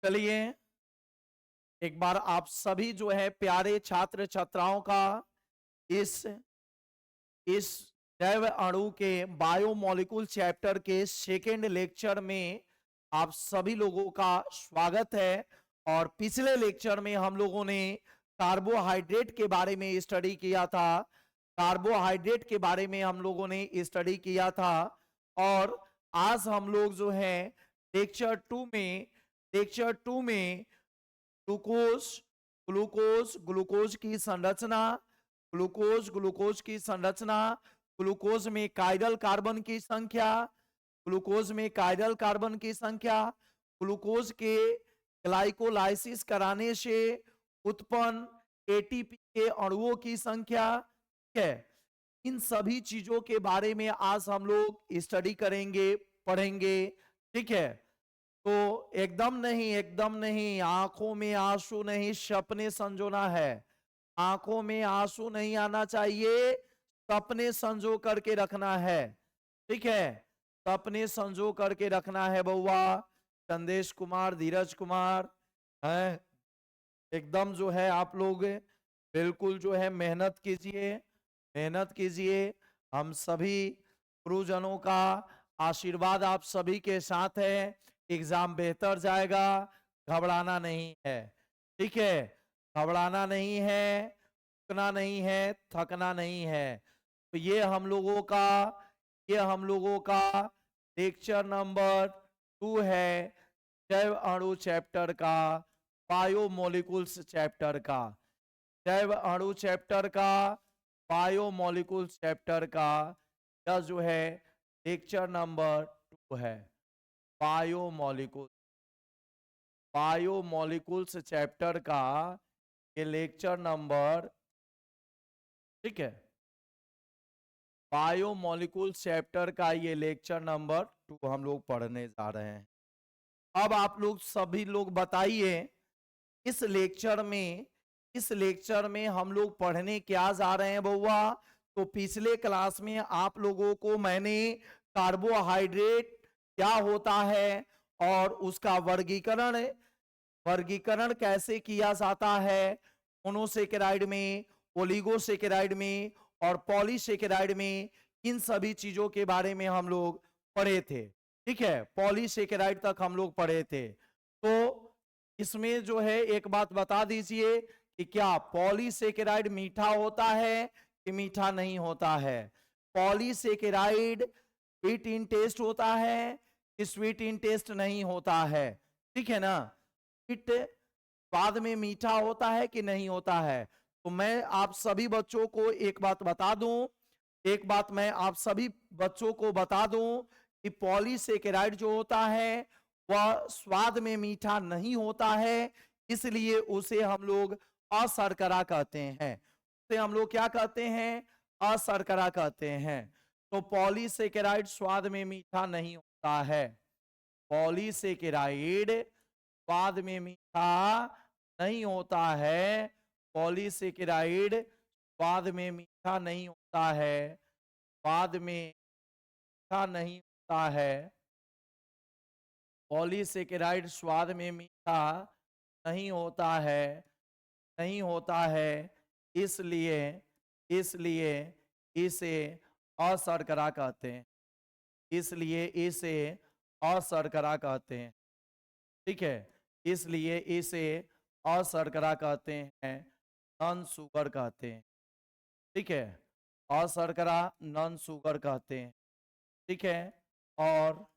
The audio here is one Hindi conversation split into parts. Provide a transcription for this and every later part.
चलिए एक बार आप सभी जो है प्यारे छात्र छात्राओं का इस इस जैव अणु के बायोमोलिकुल चैप्टर के सेकेंड लेक्चर में आप सभी लोगों का स्वागत है। और पिछले लेक्चर में हम लोगों ने कार्बोहाइड्रेट के बारे में स्टडी किया था। कार्बोहाइड्रेट के बारे में हम लोगों ने स्टडी किया था। और आज हम लोग जो है लेक्चर टू में ग्लूकोज ग्लूकोज की संरचना, ग्लूकोज की संरचना, ग्लूकोज में कायरल कार्बन की संख्या, ग्लूकोज में कायरल कार्बन की संख्या, ग्लूकोज के ग्लाइकोलाइसिस कराने से उत्पन्न एटीपी के अणुओं की संख्या है। इन सभी चीजों के बारे में आज हम लोग स्टडी करेंगे, पढ़ेंगे। ठीक है, तो एकदम नहीं, आंखों में आंसू नहीं, सपने संजोना है। आंखों में आंसू नहीं आना चाहिए, सपने संजो करके रखना है। ठीक है, सपने संजो करके रखना है बउआ। संदेश कुमार, धीरज कुमार है, एकदम जो है आप लोग बिल्कुल जो है मेहनत कीजिए, मेहनत कीजिए। हम सभी गुरुजनों का आशीर्वाद आप सभी के साथ है। एग्जाम बेहतर जाएगा, घबराना नहीं है। ठीक है, घबराना नहीं है, थकना नहीं है, थकना नहीं है। तो ये हम लोगों का लेक्चर नंबर 2 है, जैव अणु चैप्टर का, बायोमोलिकुल्स चैप्टर का, जैव अणु चैप्टर का, बायोमोलिकुल्स चैप्टर का। यह जो है लेक्चर नंबर 2 है, बायोमोलिकुल बायोमोलिकुल्स चैप्टर का ये लेक्चर नंबर, ठीक है, बायोमोलिकुल्स चैप्टर का ये लेक्चर नंबर 2 हम लोग पढ़ने जा रहे हैं। अब आप लोग सभी लोग बताइए, इस लेक्चर में हम लोग पढ़ने क्या जा रहे हैं बउआ? तो पिछले क्लास में आप लोगों को मैंने कार्बोहाइड्रेट क्या होता है और उसका वर्गीकरण कैसे किया जाता है, मोनोसेकेराइड में, ओलिगोसेकेराइड में और पॉलीसेकेराइड में, इन सभी चीजों के बारे में हम लोग पढ़े थे। ठीक है, पॉलीसेकेराइड तक हम लोग पढ़े थे। तो इसमें जो है एक बात बता दीजिए कि क्या पॉलीसेकेराइड मीठा होता है कि मीठा नहीं होता है? पॉलीसेकेराइड स्वीट इन टेस्ट होता है कि स्वीट इन टेस्ट नहीं होता है? ठीक है ना, स्वीट बाद में मीठा होता है कि नहीं होता है? तो मैं आप सभी बच्चों को एक बात बता दूं, एक बात मैं आप सभी बच्चों को बता दूं कि पॉलीसेकेराइड जो होता है वह स्वाद में मीठा नहीं होता है, इसलिए उसे हम लोग अशर्करा कहते हैं। उसे हम लोग क्या कहते हैं? अशर्करा कहते हैं। तो पॉलीसेकेराइड स्वाद में मीठा नहीं होता है, पॉलीसेकेराइड स्वाद में मीठा नहीं होता है, पॉलीसेकेराइड स्वाद में मीठा नहीं होता है, स्वाद में मीठा नहीं होता है, पॉलीसेकेराइड स्वाद में मीठा नहीं होता है, नहीं होता है, इसलिए इसलिए इसे अशर्करा कहते हैं, इसलिए इसे अशर्करा कहते हैं। ठीक है, इसलिए इसे अशर्करा कहते हैं, नॉन शुगर कहते हैं। ठीक है, अशर्करा नॉन शुगर कहते हैं। ठीक है, और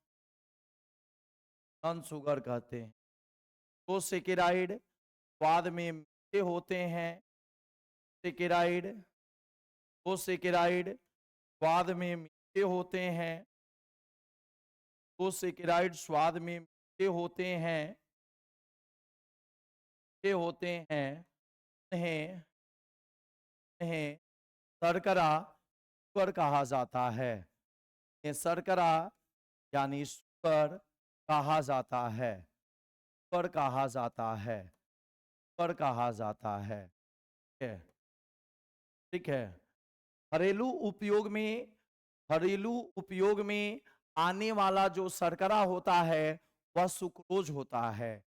नॉन शुगर कहते हैं। तो सेकेराइड स्वाद में मीठे होते हैं, सेकेराइड तो सेकेराइड स्वाद में मीठे होते हैं, तो सेकेराइड स्वाद में मीठे होते हैं, मीठे होते हैं। इन्हें इन्हें शर्करा शुगर कहा जाता है, ये शर्करा यानी शुगर कहा जाता है, शुगर कहा जाता है, शुगर कहा जाता है। ठीक है, ठीक है। घरेलू उपयोग में घरेलू उपयोग में आने वाला जो शर्करा होता है वह सुक्रोज होता है।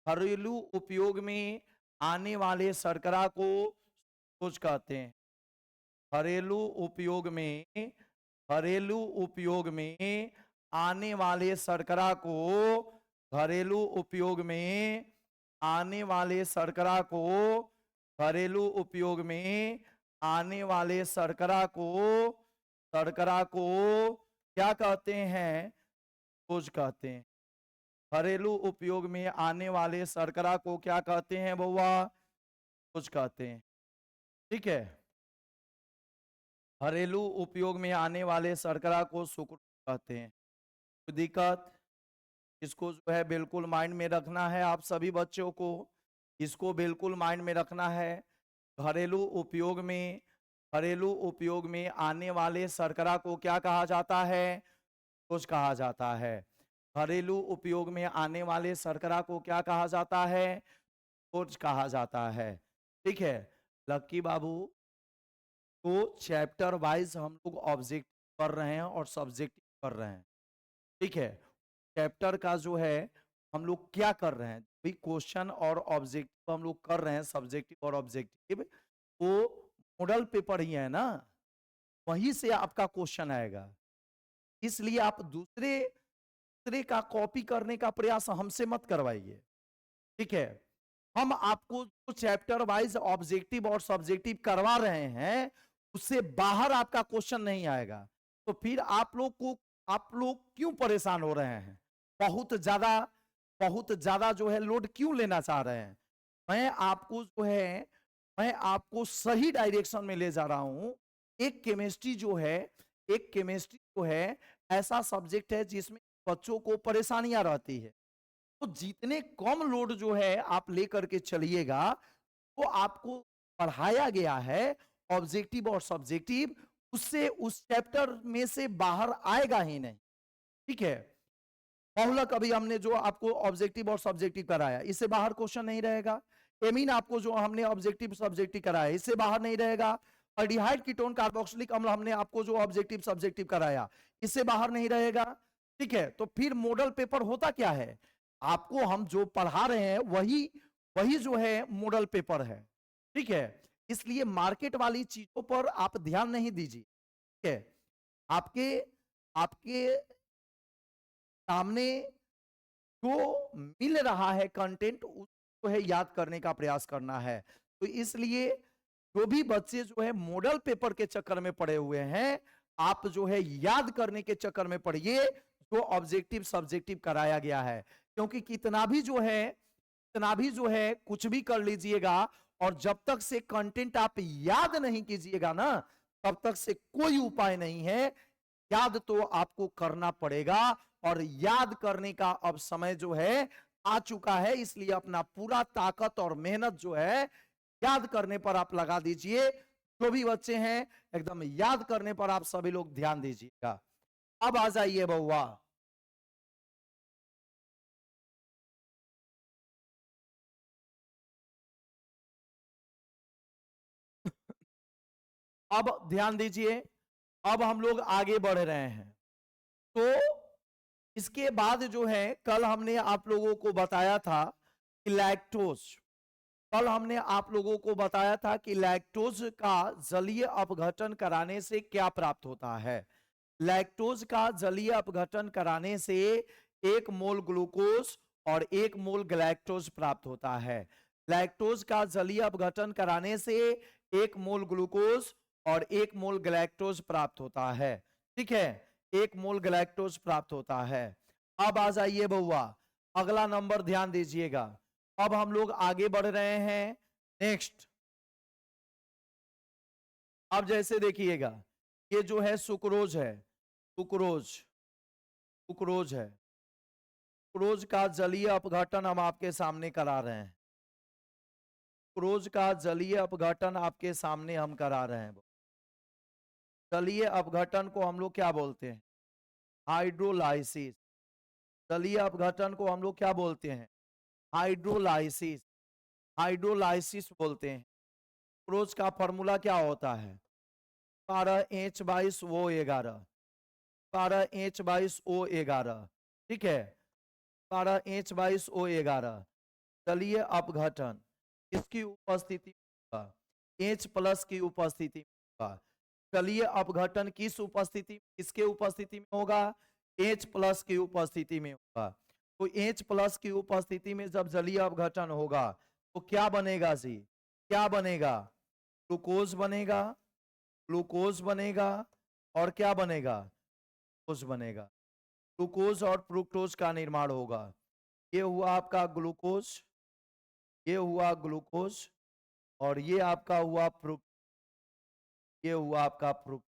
घरेलू उपयोग में आने वाले शर्करा को ग्लूकोज कहते हैं। घरेलू उपयोग में घरेलू उपयोग में आने वाले शर्करा को घरेलू उपयोग में आने वाले शर्करा को घरेलू उपयोग में आने वाले शर्करा को क्या कहते हैं? ग्लूकोज कहते हैं। घरेलू उपयोग में आने वाले शर्करा को क्या कहते हैं बउआ? ग्लूकोज कहते हैं। ठीक है, घरेलू उपयोग में आने वाले शर्करा को सुक्रोज कहते हैं। कोई दिक्कत? इसको जो है बिल्कुल माइंड में रखना है आप सभी बच्चों को, इसको बिल्कुल माइंड में रखना है। घरेलू उपयोग में आने वाले शर्करा को क्या कहा जाता है? ग्लूकोज कहा जाता है। घरेलू उपयोग में आने वाले शर्करा को क्या कहा जाता है? ग्लूकोज कहा जाता है। ठीक है लक्की बाबू, तो चैप्टर वाइज हम लोग ऑब्जेक्टिव कर रहे हैं और सब्जेक्टिव कर रहे हैं। ठीक है, चैप्टर का जो है हम लोग क्या कर रहे हैं, भाई क्वेश्चन और ऑब्जेक्टिव हम लोग कर रहे हैं, सब्जेक्टिव और ऑब्जेक्टिव, वो मॉडल पेपर ही है ना, वहीं से आपका क्वेश्चन आएगा। इसलिए आप दूसरे का कॉपी करने का प्रयास हमसे मत करवाइए। ठीक है, हम आपको जो चैप्टर वाइज ऑब्जेक्टिव और सब्जेक्टिव करवा रहे हैं उससे बाहर आपका क्वेश्चन नहीं आएगा। तो फिर आप लोग क्यों परेशान हो रहे हैं? बहुत ज्यादा जो है लोड क्यों लेना चाह रहे हैं? मैं आपको सही डायरेक्शन में ले जा रहा हूं। एक केमिस्ट्री जो है ऐसा सब्जेक्ट है जिसमें बच्चों को परेशानियां रहती है। तो जितने कम लोड जो है आप लेकर के चलिएगा, तो आपको पढ़ाया गया है ऑब्जेक्टिव और सब्जेक्टिव, उससे उस चैप्टर में से बाहर आएगा ही नहीं। ठीक है, बहुलक अभी हमने जो आपको ऑब्जेक्टिव और सब्जेक्टिव कराया, इससे बाहर क्वेश्चन नहीं रहेगा। एमीन आपको जो हमने ऑब्जेक्टिव सब्जेक्टिव कराया, इससे बाहर नहीं रहेगा। अल्डिहाइड कीटोन कार्बोक्सिलिक अम्ल हमने आपको जो ऑब्जेक्टिव सब्जेक्टिव कराया, इससे बाहर नहीं रहेगा। ठीक है, तो फिर मॉडल पेपर होता क्या है? आपको हम जो पढ़ा रहे हैं वही जो है मॉडल पेपर है। ठीक है, इसलिए मार्केट वाली चीजों पर आप ध्यान नहीं दीजिए। ठीक है, आपके सामने जो मिल रहा है कंटेंट उसको है याद करने का प्रयास करना है। तो इसलिए जो भी बच्चे जो है मॉडल पेपर के चक्कर में पड़े हुए हैं, आप जो है याद करने के चक्कर में पड़िए जो ऑब्जेक्टिव सब्जेक्टिव कराया गया है। क्योंकि कितना भी जो है कुछ भी कर लीजिएगा, और जब तक से कंटेंट आप याद नहीं कीजिएगा ना, तब तक से कोई उपाय नहीं है। याद तो आपको करना पड़ेगा, और याद करने का अब समय जो है आ चुका है। इसलिए अपना पूरा ताकत और मेहनत जो है याद करने पर आप लगा दीजिए। जो भी बच्चे हैं एकदम याद करने पर आप सभी लोग ध्यान दीजिएगा। अब आ जाइए बउआ, अब ध्यान दीजिए। अब हम लोग आगे बढ़ रहे हैं। तो इसके बाद जो है कल हमने आप लोगों को बताया था कि लैक्टोज का जलीय अपघटन कराने से क्या प्राप्त होता है। लैक्टोज का जलीय अपघटन कराने से 1 मोल ग्लूकोज और 1 मोल गैलेक्टोज प्राप्त होता है। लैक्टोज का जलीय अपघटन कराने से 1 मोल ग्लूकोज और 1 मोल गैलेक्टोज प्राप्त होता है। ठीक है, 1 मोल गैलेक्टोज प्राप्त होता है। अब आ जाइए बउआ, अगला नंबर ध्यान दीजिएगा। अब हम लोग आगे बढ़ रहे हैं। नेक्स्ट, अब जैसे देखिएगा, ये जो है सुक्रोज है, सुक्रोज है। सुक्रोज का जलीय अपघटन हम आपके सामने करा रहे हैं। सुक्रोज का जलीय अपघटन आपके सामने हम करा रहे हैं। जलीय अपघटन को हम लोग क्या बोलते हैं? हाइड्रोलाइसिस। जलीय अपघटन को हम लोग क्या बोलते हैं? हाइड्रोलाइसिस। हाइड्रोलाइसिस बोलते हैं। सुक्रोज का फॉर्मूला क्या होता है? 12H/O11, 12H/O11। ठीक है, 12H/O11। जलीय अपघटन किसकी उपस्थिति में होगा? H+ की उपस्थिति में होगा। जलीय अपघटन किस उपस्थिति किसके उपस्थिति में होगा? H+ की उपस्थिति में होगा। तो H+ की उपस्थिति में जब जलीय अपघटन होगा तो क्या बनेगा जी? क्या बनेगा? ग्लूकोज बनेगा, ग्लूकोज बनेगा और क्या बनेगा? ग्लूकोज बनेगा। ग्लूकोज और फ्रुक्टोज का निर्माण होगा। ये हुआ आपका ग्लूकोज, ये हुआ ग्लूकोज और ये आपका हुआ फ्रुक्ट, ये हुआ आपका फ्रुक्ट।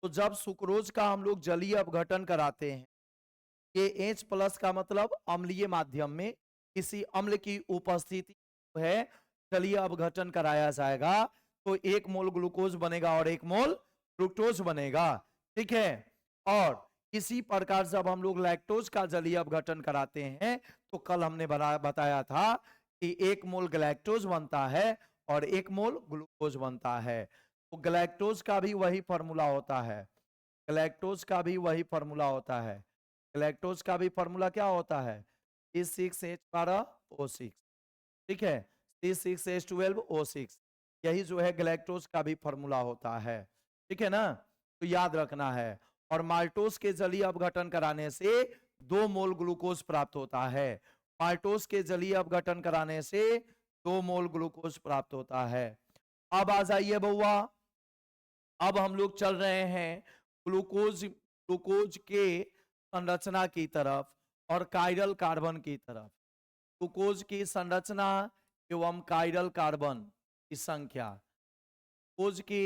तो जब सुक्रोज का हम लोग जलीय अपघटन कराते हैं, ये H+ का मतलब अम्लीय माध्यम में किसी अम्ल की उपस्थिति है जलीय अपघटन कराया जाएगा तो 1 मोल ग्लूकोज बनेगा और 1 मोल फ्रुक्टोज बनेगा। ठीक है। और इसी प्रकार जब हम लोग लैक्टोज का जलीय अपघटन कराते हैं तो कल हमने बताया था कि 1 मोल गलैक्टोज बनता है और 1 मोल ग्लूकोज बनता है। तो गलैक्टोज का भी वही फॉर्मूला होता है, गलैक्टोज का भी वही फॉर्मूला होता है। गलैक्टोज का भी फॉर्मूला क्या होता है? C6H12O6। ठीक है, C6H12O6 यही जो है गलैक्टोज का भी फॉर्मूला होता है। ठीक है ना, तो याद रखना है। और माल्टोज के जलीय अपघटन कराने से 2 मोल ग्लूकोज प्राप्त होता है। माल्टोज के जलीय अपघटन कराने से 2 मोल ग्लूकोज प्राप्त होता है। अब आ जाइए बउआ, अब हम लोग चल रहे हैं ग्लूकोज के संरचना की तरफ और कायरल कार्बन की तरफ। ग्लूकोज की संरचना एवं कायरल कार्बन की संख्या, ग्लूकोज की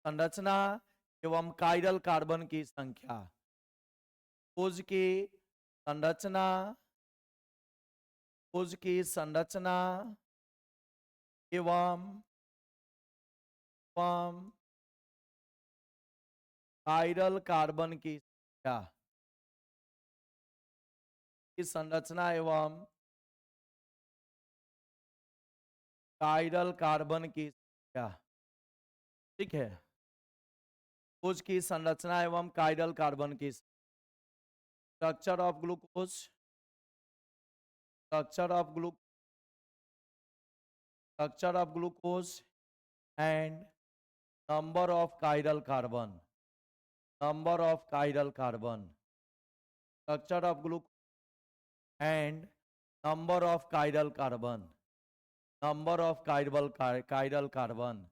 संरचना एवं कायरल कार्बन की संख्या, ग्लूकोज की संरचना, ग्लूकोज की संरचना एवं एवं कायरल कार्बन की संख्या की संरचना एवं कायरल कार्बन की संख्या। ठीक है, ग्लूकोज की संरचना एवं कायरल कार्बन की structure of glucose, structure of structure of glucose and number of chiral carbon, number of chiral carbon, structure of glucose and number of chiral carbon, number of chiral carbon.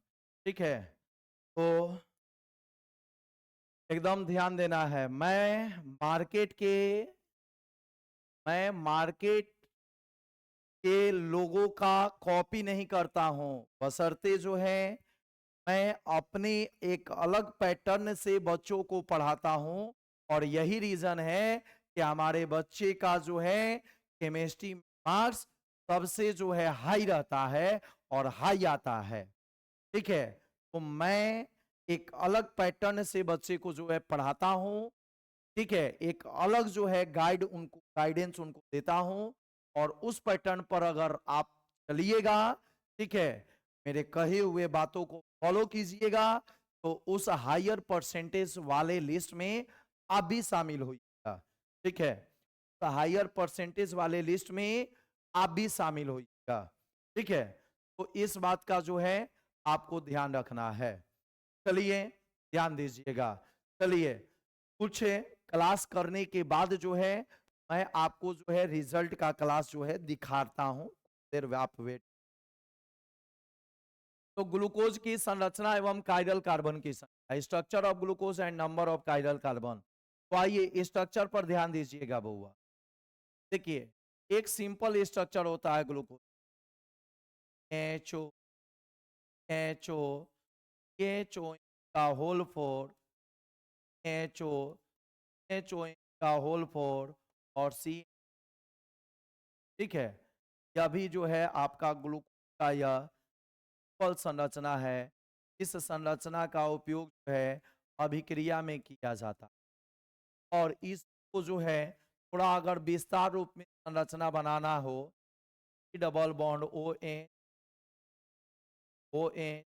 ठीक है, तो एकदम ध्यान देना है। मैं मार्केट के लोगों का कॉपी नहीं करता हूं, बशर्ते जो है मैं अपने एक अलग पैटर्न से बच्चों को पढ़ाता हूं। और यही रीजन है कि हमारे बच्चे का जो है केमिस्ट्री मार्क्स सबसे जो है हाई रहता है और हाई आता है। ठीक है, तो मैं एक अलग पैटर्न से बच्चे को जो है पढ़ाता हूं। ठीक है, एक अलग जो है गाइडेंस उनको देता हूं और उस पैटर्न पर अगर आप चलिएगा, ठीक है, मेरे कहे हुए बातों को फॉलो कीजिएगा तो उस हायर परसेंटेज वाले लिस्ट में आप भी शामिल होइएगा। ठीक है, तो हायर परसेंटेज वाले लिस्ट में आप भी शामिल होइएगा। ठीक है, तो इस बात का जो है आपको ध्यान रखना है। चलिए ध्यान दीजिएगा। चलिए कुछ क्लास करने के बाद जो है मैं आपको जो है रिजल्ट का क्लास जो है दिखाता हूं, देर आप वेट। तो ग्लूकोज की संरचना एवं कायरल कार्बन की संख्या, structure of glucose and number of chiral carbon. तो आइए स्ट्रक्चर पर ध्यान दीजिएगा बउआ। देखिए एक सिंपल स्ट्रक्चर होता है ग्लूकोज, एचओ, एचओ, एचओ का होल 4, एचओ, एचओ का होल 4 और सी। ठीक है, यह भी जो है आपका ग्लूकोज का यह फल संरचना है। इस संरचना का उपयोग जो है अभिक्रिया में किया जाता है। और इसको जो है थोड़ा अगर विस्तार रूप में संरचना बनाना हो, डबल बॉन्ड ओ ए, ओ ए,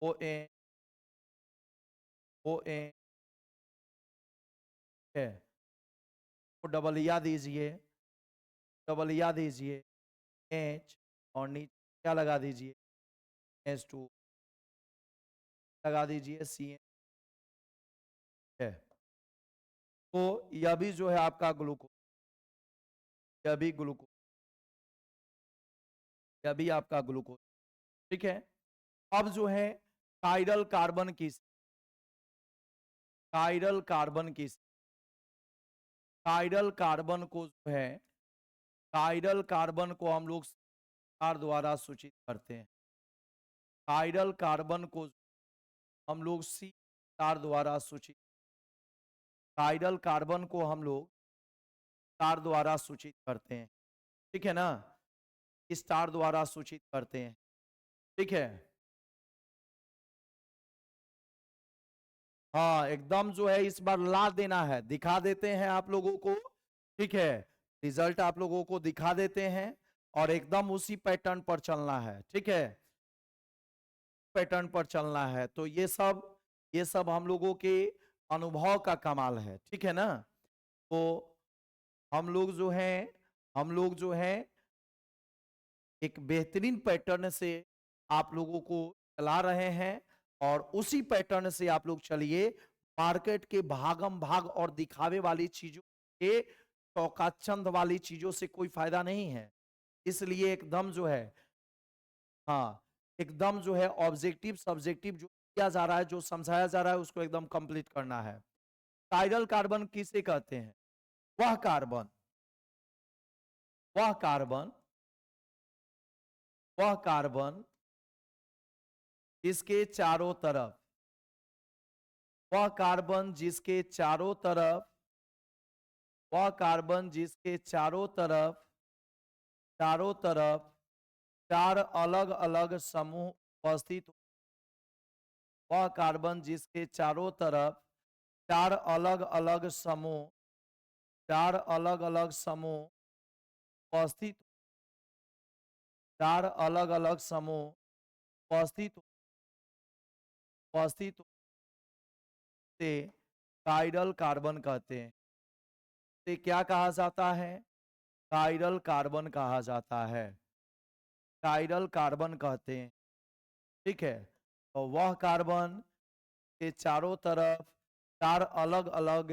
ओ ए, ओ ए है, तो डबलिया दीजिए, डबलिया दीजिए एच, और नीचे क्या लगा दीजिए H2 लगा दीजिए सी है। तो यह भी जो है आपका ग्लूकोज, यह भी ग्लूकोज, यह भी आपका ग्लूकोज। ठीक है। अब जो है काइरल कार्बन की, काइरल कार्बन की, काइरल कार्बन को जो है, काइरल कार्बन को हम लोग स्टार द्वारा सूचित करते हैं। काइरल कार्बन को हम लोग सी स्टार द्वारा सूचित, काइरल कार्बन को हम लोग स्टार द्वारा सूचित करते हैं। ठीक है ना, स्टार द्वारा सूचित करते हैं। ठीक है, हाँ एकदम जो है इस बार ला देना है, दिखा देते हैं आप लोगों को। ठीक है, रिजल्ट आप लोगों को दिखा देते हैं और एकदम उसी पैटर्न पर चलना है। ठीक है, पैटर्न पर चलना है। तो ये सब हम लोगों के अनुभव का कमाल है। ठीक है ना, तो हम लोग जो हैं, हम लोग जो है एक बेहतरीन पैटर्न से आप लोगों को चला रहे हैं और उसी पैटर्न से आप लोग चलिए। मार्केट के भागम भाग और दिखावे वाली चीजों के, चौकाचंद वाली चीजों से कोई फायदा नहीं है। इसलिए एकदम जो है, हाँ एकदम जो है ऑब्जेक्टिव सब्जेक्टिव जो किया जा रहा है, जो समझाया जा रहा है, उसको एकदम कंप्लीट करना है। काइरल कार्बन किसे कहते हैं? वह कार्बन, वह कार्बन, वह कार्बन जिसके चारों तरफ, वह कार्बन जिसके चारों तरफ, वह कार्बन जिसके चारों तरफ, चारों तरफ चार अलग अलग समूह उपस्थित, वह कार्बन जिसके चारों तरफ चार अलग अलग समूह, चार अलग अलग समूह उपस्थित, चार अलग अलग समूह उपस्थित, उपस्थित से काइरल कार्बन कहते हैं। से क्या कहा जाता है? काइरल कार्बन कहा जाता है, काइरल कार्बन कहते हैं। ठीक है, तो वह कार्बन के चारों तरफ चार अलग अलग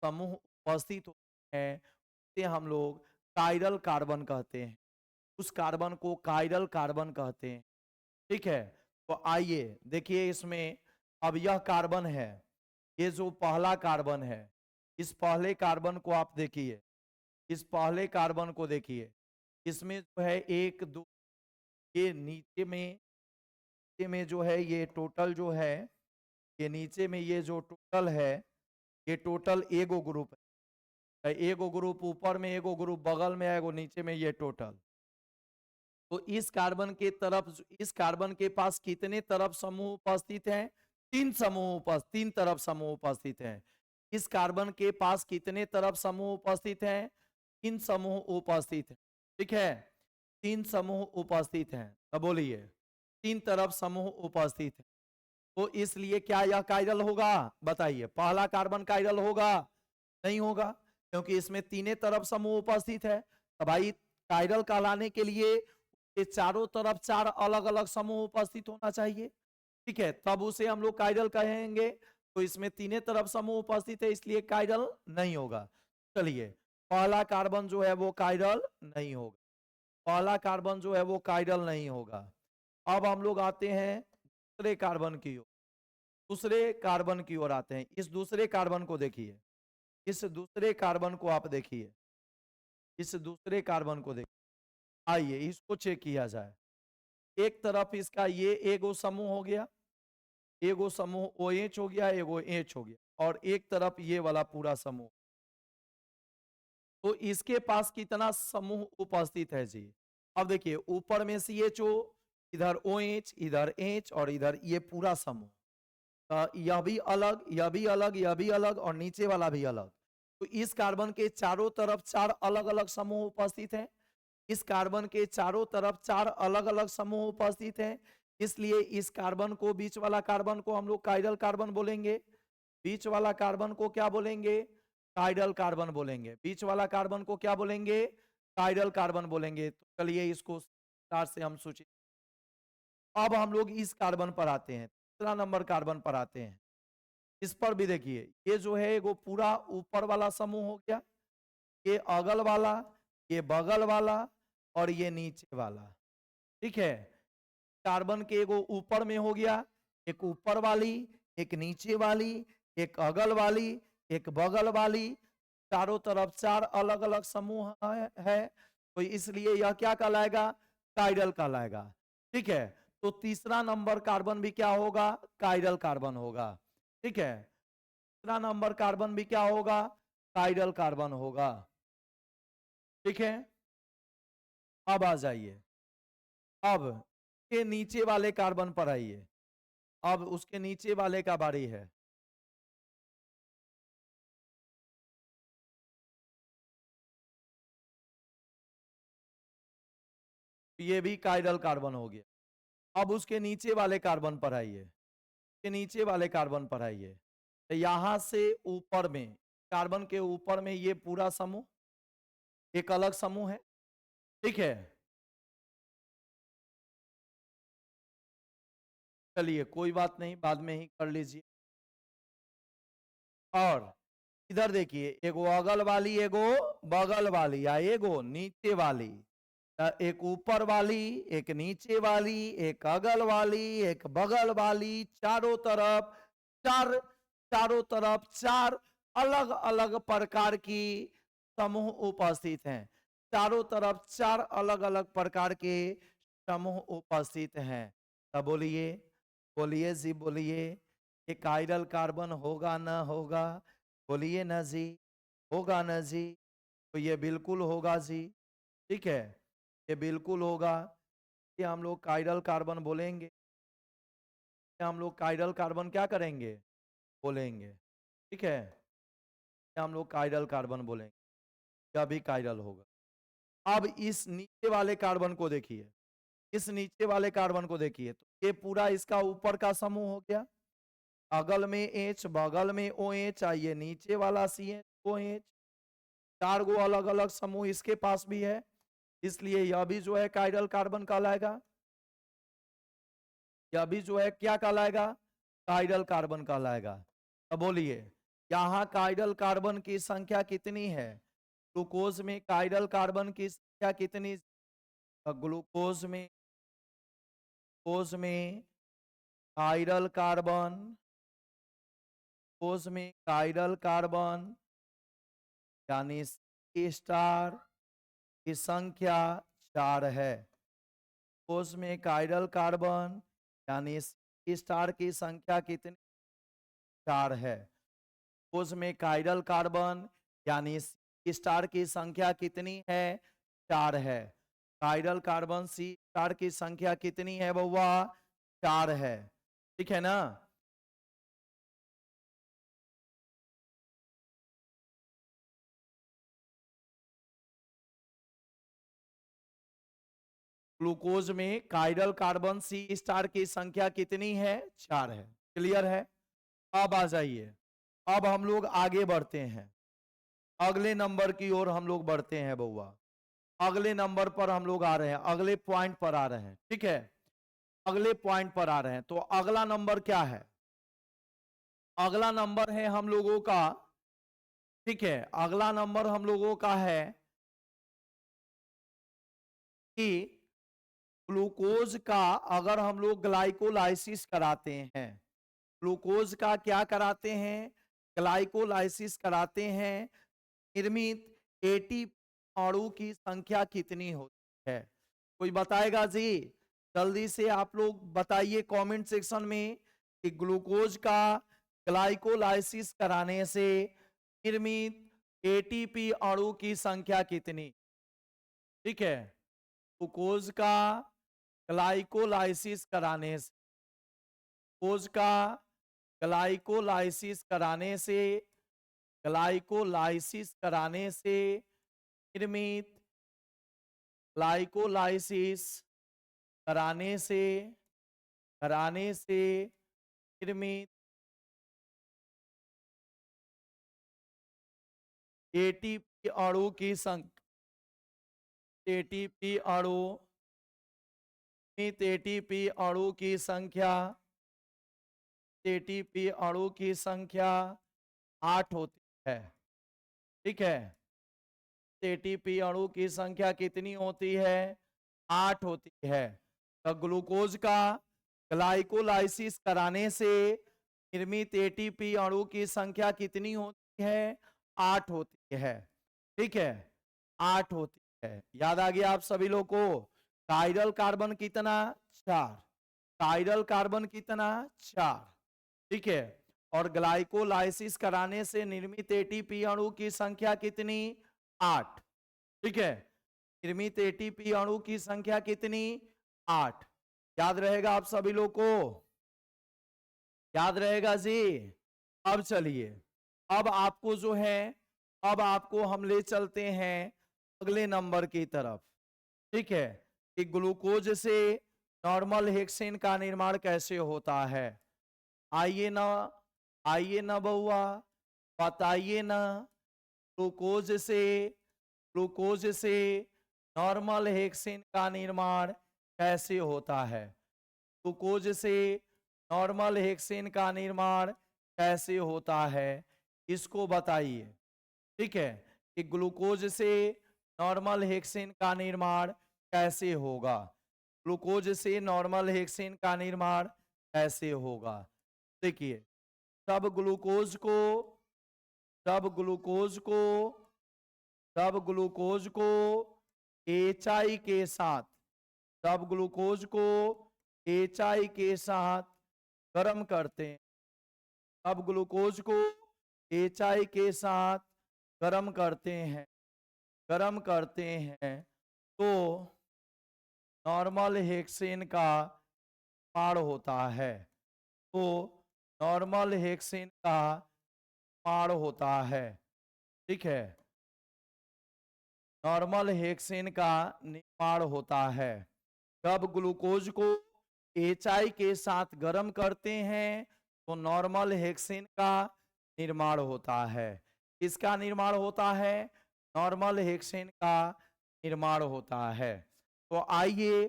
समूह उपस्थित हैं, उसे हम लोग काइरल कार्बन कहते हैं। उस कार्बन को काइरल कार्बन कहते हैं। ठीक है, तो आइए देखिए इसमें, अब यह कार्बन है, ये जो पहला कार्बन है, इस पहले कार्बन को आप देखिए, इस पहले कार्बन को देखिए, इसमें जो है एक दो, ये नीचे में जो है ये टोटल जो है, ये नीचे में ये जो टोटल है, ये टोटल एगो ग्रुप है। एगो ग्रुप ऊपर में, एगो ग्रुप बगल में, एगो नीचे में, ये टोटल। तो इस कार्बन के तरफ, इस कार्बन के पास कितने तरफ समूह उपस्थित हैं? तीन समूह उपस्थित, तीन तरफ समूह उपस्थित हैं। इस कार्बन के पास कितने तरफ समूह उपस्थित हैं? तीन समूह उपस्थित हैं। ठीक है, तीन समूह उपस्थित हैं। अब बोलिए, तीन तरफ समूह उपस्थित है। तो इसलिए क्या यह काइरल होगा? बताइए, पहला कार्बन काइरल होगा? नहीं होगा, क्योंकि इसमें तीनों तरफ समूह उपस्थित है। तो भाई काइरल कहलाने के लिए ये चारों तरफ चार अलग अलग समूह उपस्थित होना चाहिए। ठीक है, तब उसे हम लोग काइरल कहेंगे। तो इसमें तीनों तरफ समूह उपस्थित है, इसलिए काइरल नहीं होगा। चलिए, पहला कार्बन जो है वो काइरल नहीं होगा, पहला कार्बन जो है वो काइरल नहीं होगा। अब हम लोग आते हैं दूसरे कार्बन की ओर, दूसरे कार्बन की ओर आते हैं। इस दूसरे कार्बन को देखिए, इस दूसरे कार्बन को आप देखिए, इस दूसरे कार्बन को देखिए। आइए इसको चेक किया जाए। एक तरफ इसका ये एगो समूह हो गया, एगो समूह OH हो गया, एगो H हो गया, और एक तरफ ये वाला पूरा समूह। तो इसके पास कितना समूह उपस्थित है जी? अब देखिए, ऊपर में CHO, इधर OH, इधर H, और इधर ये पूरा समूह। यह भी अलग, यह भी अलग, यह भी अलग, और नीचे वाला भी अलग। तो इस कार्बन के चारों तरफ चार अलग अलग समूह उपस्थित हैं। इस कार्बन के चारों तरफ चार अलग अलग समूह उपस्थित हैं। इसलिए इस कार्बन को, बीच वाला कार्बन को हम लोग काइरल कार्बन बोलेंगे। बीच वाला कार्बन को क्या बोलेंगे? काइडल कार्बन बोलेंगे। बीच वाला कार्बन को क्या बोलेंगे? काइडल कार्बन बोलेंगे। तो चलिए इसको स्टार से हम सूची। अब हम लोग इस कार्बन पर आते हैं, तीसरा नंबर कार्बन पर आते हैं। इस पर भी देखिए, ये जो है वो पूरा ऊपर वाला समूह हो गया, ये अगल वाला, ये बगल वाला और ये नीचे वाला। ठीक है, कार्बन के एगो ऊपर में हो गया, एक ऊपर वाली, एक नीचे वाली, एक अगल वाली, एक बगल वाली, चारों तरफ चार अलग अलग समूह है, तो इसलिए यह क्या कहलाएगा? काइडल कहलाएगा। ठीक है, तो तीसरा नंबर कार्बन भी क्या होगा? काइडल कार्बन होगा। ठीक है, तीसरा नंबर कार्बन भी क्या होगा? काइडल कार्बन होगा। ठीक है, अब आ जाइए, अब के नीचे वाले कार्बन पर आइए। अब उसके नीचे वाले का बारी है। ये भी काइडल कार्बन हो गया। अब उसके नीचे वाले कार्बन पर आइए, के नीचे वाले कार्बन पर आइए। तो यहां से ऊपर में, कार्बन के ऊपर में ये पूरा समूह एक अलग समूह है। ठीक है, चलिए कोई बात नहीं, बाद में ही कर लीजिए। और इधर देखिए, एगो अगल वाली, एगो बगल वाली, या एगो नीचे वाली, एक ऊपर वाली, एक नीचे वाली, एक अगल वाली, एक बगल वाली, चारों तरफ चार, चारों तरफ चार अलग अलग प्रकार की समूह उपस्थित हैं। चारों तरफ चार अलग अलग प्रकार के समूह उपस्थित हैं। तब बोलिए, बोलिए जी बोलिए, ये काइरल कार्बन होगा ना होगा? बोलिए ना जी, होगा ना जी? तो ये बिल्कुल होगा जी। ठीक है, ये बिल्कुल होगा। ये हम लोग काइरल कार्बन बोलेंगे, ये हम लोग काइरल कार्बन क्या करेंगे? बोलेंगे। ठीक है, ये हम लोग काइरल कार्बन बोलेंगे, यह भी काइरल होगा। अब इस नीचे वाले कार्बन को देखिए, इस नीचे वाले कार्बन को देखिए, तो ये पूरा इसका ऊपर का समूह हो गया, अगल में एच, बगल में ओ एच, ये नीचे वाला सी एच ओ एच, चार गो अलग अलग समूह इसके पास भी है, इसलिए यह भी जो है काइरल कार्बन कहलाएगा। यह भी जो है क्या कहलाएगा? काइरल कार्बन कहलाएगा। अब बोलिए, यहाँ काइरल कार्बन की संख्या कितनी है? ग्लूकोज में काइरल कार्बन की संख्या कितनी? ग्लूकोज में, ग्लूकोज में काइरल कार्बन, ग्लूकोज में काइरल कार्बन यानी C स्टार की संख्या 4 है। ग्लूकोज में काइरल कार्बन यानी C स्टार की संख्या कितनी? 4 है। ग्लूकोज में काइरल कार्बन यानी C स्टार की संख्या कितनी है? 4 है। काइरल कार्बन C स्टार की संख्या कितनी है बउआ? 4 है। ठीक है ना? ग्लूकोज में काइरल कार्बन C स्टार की संख्या कितनी है? 4 है। क्लियर है? अब आ जाइए, अब हम लोग आगे बढ़ते हैं, अगले नंबर की ओर हम लोग बढ़ते हैं बउआ। अगले नंबर पर हम लोग आ रहे हैं, अगले पॉइंट पर आ रहे हैं। ठीक है, अगले पॉइंट पर आ रहे हैं। तो अगला नंबर क्या है? अगला नंबर है हम लोगों का, ठीक है, अगला नंबर हम लोगों का है कि ग्लूकोज का अगर हम लोग ग्लाइकोलाइसिस कराते हैं, ग्लूकोज का क्या कराते हैं? ग्लाइकोलाइसिस कराते हैं, निर्मित एटी अणु की संख्या कितनी होती है? कोई बताएगा जी? जल्दी से आप लोग बताइए कमेंट सेक्शन में कि ग्लूकोज का ग्लाइकोलाइसिस कराने से निर्मित एटीपी अणु की संख्या कितनी? ठीक है, ग्लूकोज का ग्लाइकोलाइसिस कराने से, ग्लूकोज का ग्लाइकोलाइसिस कराने से, ग्लाइकोलाइसिस कराने से निर्मित, ग्लाइकोलाइसिस कराने से, कराने से निर्मित एटीपी अणु की संख्या, एटीपी अणु, एटीपी अणु की संख्या, एटीपी अणु की संख्या 8 होती है। ठीक है, एटीपी अणु की संख्या कितनी होती है? 8 होती है। तो ग्लूकोज का ग्लाइकोलाइसिस कराने से निर्मित एटीपी अणु की संख्या कितनी होती है? 8 होती है। ठीक है, 8 होती है। याद आ गया आप सभी लोग को? कायरल कार्बन कितना? 4। कायरल कार्बन कितना? 4। ठीक है, और ग्लाइकोलाइसिस कराने से निर्मित एटीपी अणु की संख्या कितनी? 8। ठीक है, निर्मित एटीपी अणु की संख्या कितनी? 8। याद रहेगा आप सभी लोग को? याद रहेगा जी? अब चलिए, अब आपको जो है, अब आपको हम ले चलते हैं अगले नंबर की तरफ। ठीक है, कि ग्लूकोज से नॉर्मल हेक्सेन का निर्माण कैसे होता है। आइए ना, आइए ना बउआ, बताइए ना, ग्लूकोज से नॉर्मल हेक्सेन का निर्माण कैसे होता है। ग्लूकोज से नॉर्मल हेक्सेन का निर्माण कैसे होता है, इसको बताइए। ठीक है, कि ग्लूकोज से नॉर्मल हेक्सेन का निर्माण कैसे होगा। ग्लूकोज से नॉर्मल हेक्सेन का निर्माण कैसे होगा। देखिए, तब ग्लूकोज को तब ग्लूकोज को तब ग्लूकोज को एचआई के साथ तब ग्लूकोज को एचआई के साथ गर्म करते हैं। तब ग्लूकोज को एचआई के साथ गर्म करते हैं, गर्म करते हैं तो नॉर्मल हेक्सेन का निर्माण होता है। तो नॉर्मल हेक्सेन का निर्माण होता है। ठीक है, नॉर्मल हेक्सेन का निर्माण होता है। जब ग्लूकोज को एचआई के साथ गर्म करते हैं तो नॉर्मल हेक्सेन का निर्माण होता है। किसका निर्माण होता है? नॉर्मल हेक्सेन का निर्माण होता है। तो आइए,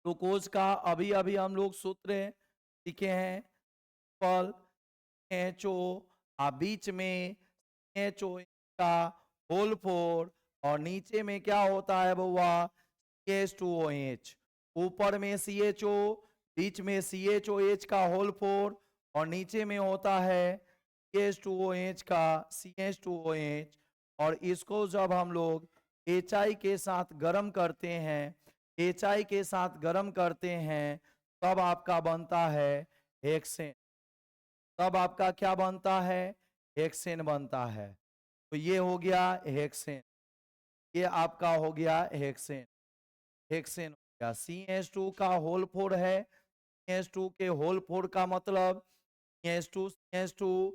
ग्लूकोज का अभी अभी हम लोग सूत्र सीखे हैं। पल एचओ, बीच में एचओ का होल 4 और नीचे में क्या होता है बउआ? CH2OH। ऊपर में CHO, बीच में CHOH का होल 4 और नीचे में होता है CH2OH का CH2OH। और इसको जब हम लोग HI के साथ गर्म करते हैं, HI के साथ गर्म करते हैं, तब आपका बनता है हेक्सेन। तब आपका क्या बनता है? हेक्सेन बनता है। तो ये हो गया हेक्सेन, ये आपका हो गया हेक्सेन। हेक्सेन हो गया। CH2 का होल 4 है। CH2 के होल 4 का मतलब CH2 CH2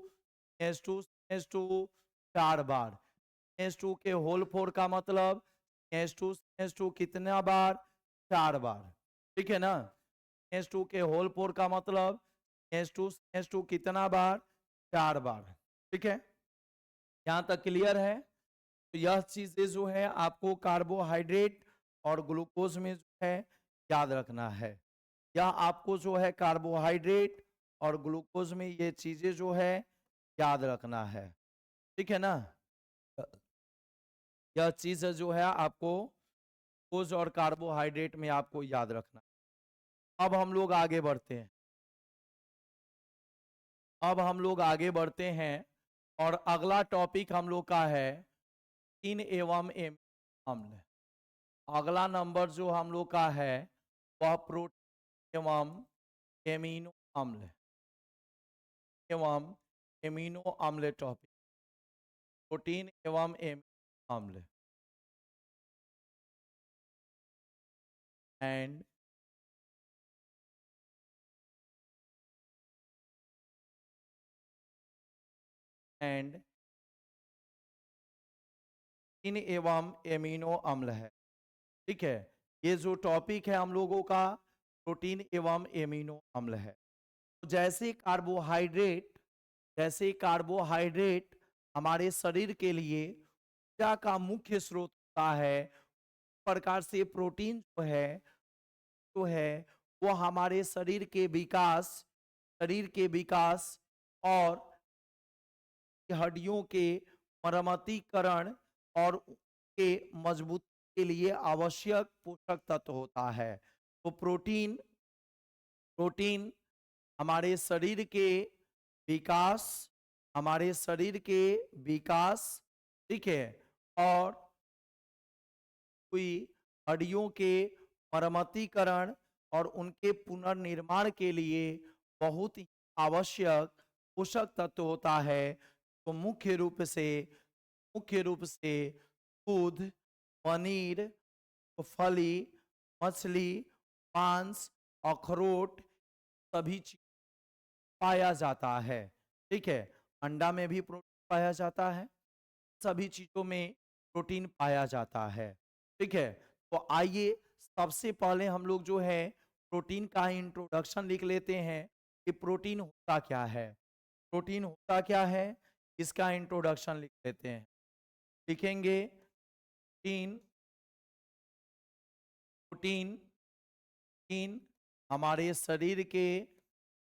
CH2 CH2 4 बार। CH2 के होल 4 का मतलब CH2 CH2 कितना बार? 4 बार। ठीक है ना? CH2 के होल 4 का मतलब CH2 CH2 कितना बार? 4 बार। ठीक है, यहां तक क्लियर है? तो यह चीजें जो है आपको कार्बोहाइड्रेट और ग्लूकोज में जो है याद रखना है। यह आपको जो है कार्बोहाइड्रेट और ग्लूकोज में ये चीजें जो है याद रखना है। ठीक है ना? यह चीज जो है आपको ग्लूकोज और कार्बोहाइड्रेट में आपको याद रखना। अब हम लोग आगे बढ़ते हैं। अब हम लोग आगे बढ़ते हैं और अगला टॉपिक हम लोग का है इन एवं अम्ल। अगला नंबर जो हम लोग का है वह प्रोटीन एवं एमिनो अम्ल एवं एमिनो अम्ल टॉपिक। प्रोटीन एवं एमिनो अम्ल एंड इन एवं एमिनो अम्ल है। ठीक है, ये जो टॉपिक है हम लोगों का प्रोटीन एवं एमिनो अम्ल है। तो जैसे कार्बोहाइड्रेट हमारे शरीर के लिए ऊर्जा का मुख्य स्रोत होता है। प्रकार से प्रोटीन जो है वो हमारे शरीर के विकास और हड्डियों के मरम्मतीकरण और के मजबूती के लिए आवश्यक पोषक तत्व होता है। तो प्रोटीन प्रोटीन हमारे शरीर के विकास हमारे शरीर के विकास, ठीक है, और हुई हड्डियों के मरम्मतीकरण और उनके पुनर्निर्माण के लिए बहुत ही आवश्यक पोषक तत्व होता है। तो मुख्य रूप से दूध, पनीर, फली, मछली, मांस, अखरोट सभी चीज पाया जाता है। ठीक है, अंडा में भी प्रोटीन पाया जाता है, सभी चीजों में प्रोटीन पाया जाता है। ठीक है, तो आइए सबसे पहले हम लोग जो है प्रोटीन का इंट्रोडक्शन लिख लेते हैं कि प्रोटीन होता क्या है। प्रोटीन होता क्या है, इसका इंट्रोडक्शन लिख लेते हैं। लिखेंगे प्रोटीन प्रोटीन प्रोटीन हमारे शरीर के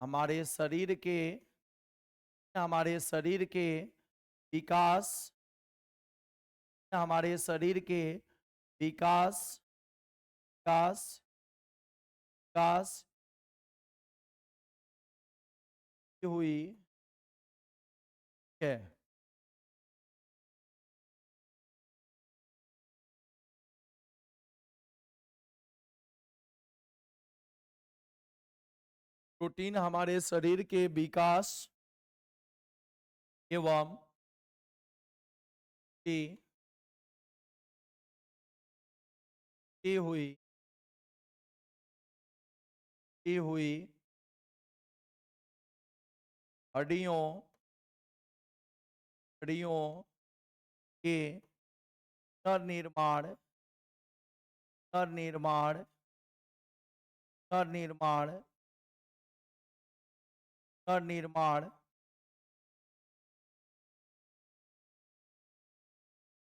हमारे शरीर के हमारे शरीर के विकास हमारे शरीर के विकास विकास विकास की हुई है। प्रोटीन हमारे शरीर के विकास एवं की की हुई की हुई हड्डियों हड्डियों के नवनिर्माण नवनिर्माण नवनिर्माण नवनिर्माण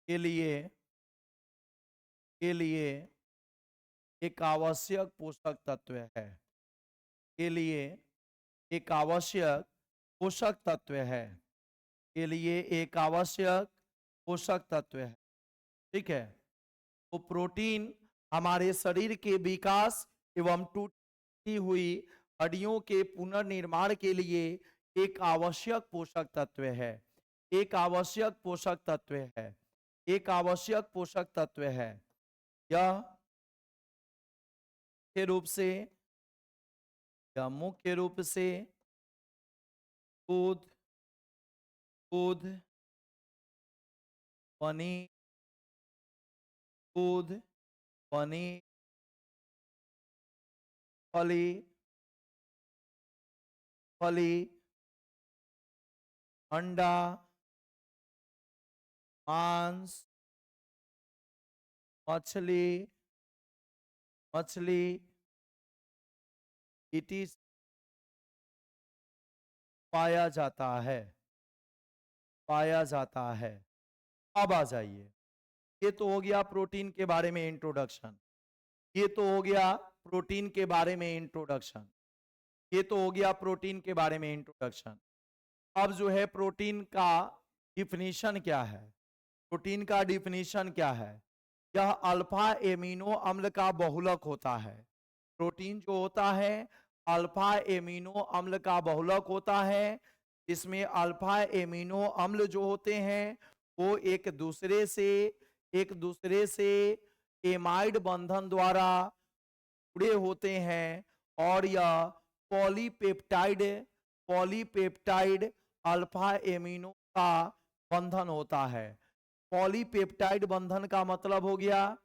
के लिए एक आवश्यक पोषक तत्व है। के लिए एक आवश्यक पोषक तत्व है। के लिए एक आवश्यक पोषक तत्व है। ठीक है, तो प्रोटीन हमारे शरीर के विकास एवं टूटी हुई हड्डियों के पुनर्निर्माण के लिए एक आवश्यक पोषक तत्व है। एक आवश्यक पोषक तत्व है। एक आवश्यक पोषक तत्व है। यह मुख्य रूप से यह मुख्य रूप से दूध दूध पनीर दूध पनीर फली फली अंडा मांस मछली मछली इटी पाया जाता है पाया जाता है। अब आ जाइए, ये तो हो गया प्रोटीन के बारे में इंट्रोडक्शन। ये तो हो गया प्रोटीन के बारे में इंट्रोडक्शन। ये तो हो गया प्रोटीन के बारे में इंट्रोडक्शन। अब जो है प्रोटीन का डिफिनीशन क्या है। प्रोटीन का डिफिनीशन क्या है। यह अल्फा एमिनो अम्ल का बहुलक होता है। प्रोटीन जो होता है अल्फा एमिनो अम्ल का बहुलक होता है। इसमें अल्फा एमिनो अम्ल जो होते हैं वो एक दूसरे से एमाइड बंधन द्वारा जुड़े होते हैं और यह पॉलीपेप्टाइड पॉलीपेप्टाइड अल्फा एमिनो का बंधन होता है। पॉलीपेप्टाइड बंधन का मतलब हो गया